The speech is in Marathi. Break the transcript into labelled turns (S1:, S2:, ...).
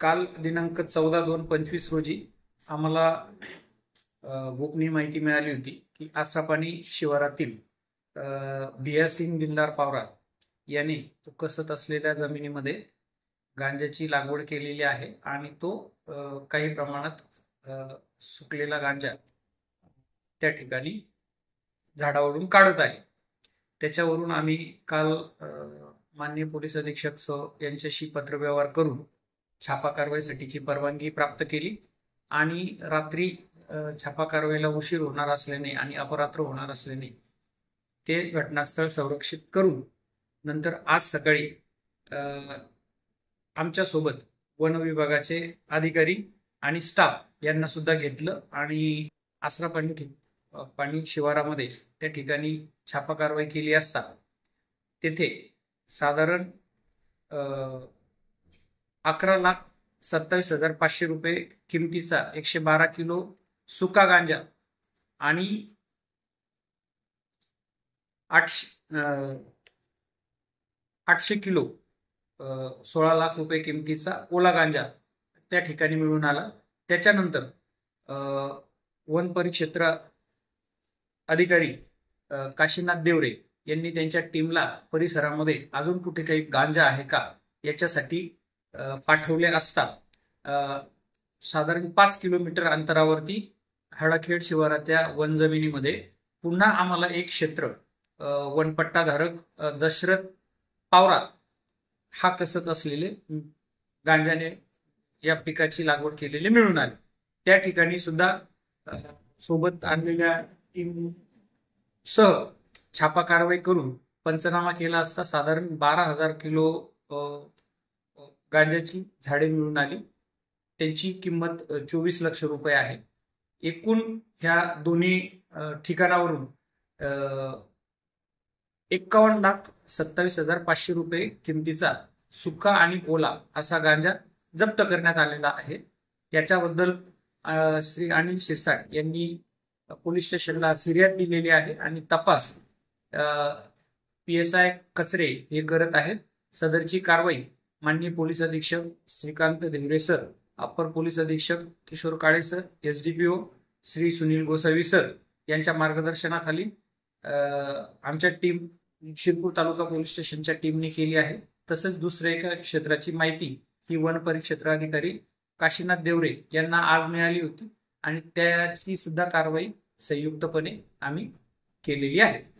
S1: काल दिनांक 14/2/25 रोजी आम्हाला गोपनीय माहिती मिळाली होती की आसरापाणी शिवारातील बियासिंग दिलदार पावरा याने तो कसत असलेल्या जमिनीमध्ये गांजाची लागवड केलेली आहे आणि तो काही प्रमाणात सुकलेला गांजा त्या ठिकाणी झाडावरून काढत आहे। त्याच्यावरून आम्ही काल माननीय पोलीस अधीक्षक यांच्याशी पत्रव्यवहार करून छापा कारवाईसाठीची परवानगी प्राप्त केली आणि रात्री छापा कारवाईला उशीर होणार असल्याने आणि अपरात्र होणार असल्याने ते घटनास्थळ संरक्षित करून नंतर आज सकाळी आमच्या सोबत वन विभागाचे अधिकारी आणि स्टाफ यांना सुद्धा घेतलं आणि आसरापाणी शिवारामध्ये त्या ठिकाणी छापा कारवाई केली असता तेथे साधारण 11,27,500 रुपये किमतीचा 112 किलो सुका गांजा आणि 800 किलो 16 लाख रुपये किमतीचा ओला गांजा त्या ठिकाणी मिळून आला। त्याच्यानंतर वन परिक्षेत्र अधिकारी काशीनाथ देवरे यांनी त्यांच्या टीमला परिसरामध्ये अजून कुठे काही गांजा आहे का याच्यासाठी पाठवले असता साधारण 5 किलोमीटर अंतरावरती हडाखेड शिवाराच्या वन जमिनीमध्ये पुन्हा आम्हाला एक क्षेत्र वनपट्टाधारक दशरथ पावरा हा कसत असलेले गांजाने या पिकाची लागवड केलेली मिळून आले। त्या ठिकाणी सुद्धा सोबत आणलेल्या टीम सह छापा कारवाई करून पंचनामा केला असता साधारण 12,000 किलो गांजाची झाडे मिळून आली। त्यांची किंमत 24 लक्ष रुपये आहे। एकूण ह्या दोन्ही ठिकाणावरून 51,27,500 रुपये किमतीचा सुका आणि ओला असा गांजा जप्त करण्यात आलेला आहे। त्याच्याबद्दल श्री अनिल शिरसाट यांनी पोलीस स्टेशनला फिर्याद दिलेली आहे आणि तपास PSI कचरे हे करत आहेत। सदरची कारवाई माननीय पोलीस अधीक्षक Shrikant Dhingre sir, upper police अधीक्षक Kishor Kale sir, SDPO Shri Sunil Gosavi sir यांच्या मार्गदर्शनाखाली आमच्या टीम शिरपूर तालुका पोलीस स्टेशनच्या टीमने केली आहे। तसंच दुसऱ्या एका क्षेत्राची माहिती ही वन परिक्षेत्र अधिकारी काशीनाथ देवरे यांना आज मिळाली होती आणि त्याची सुद्धा कारवाई संयुक्तपणे आम्ही केलेली आहे।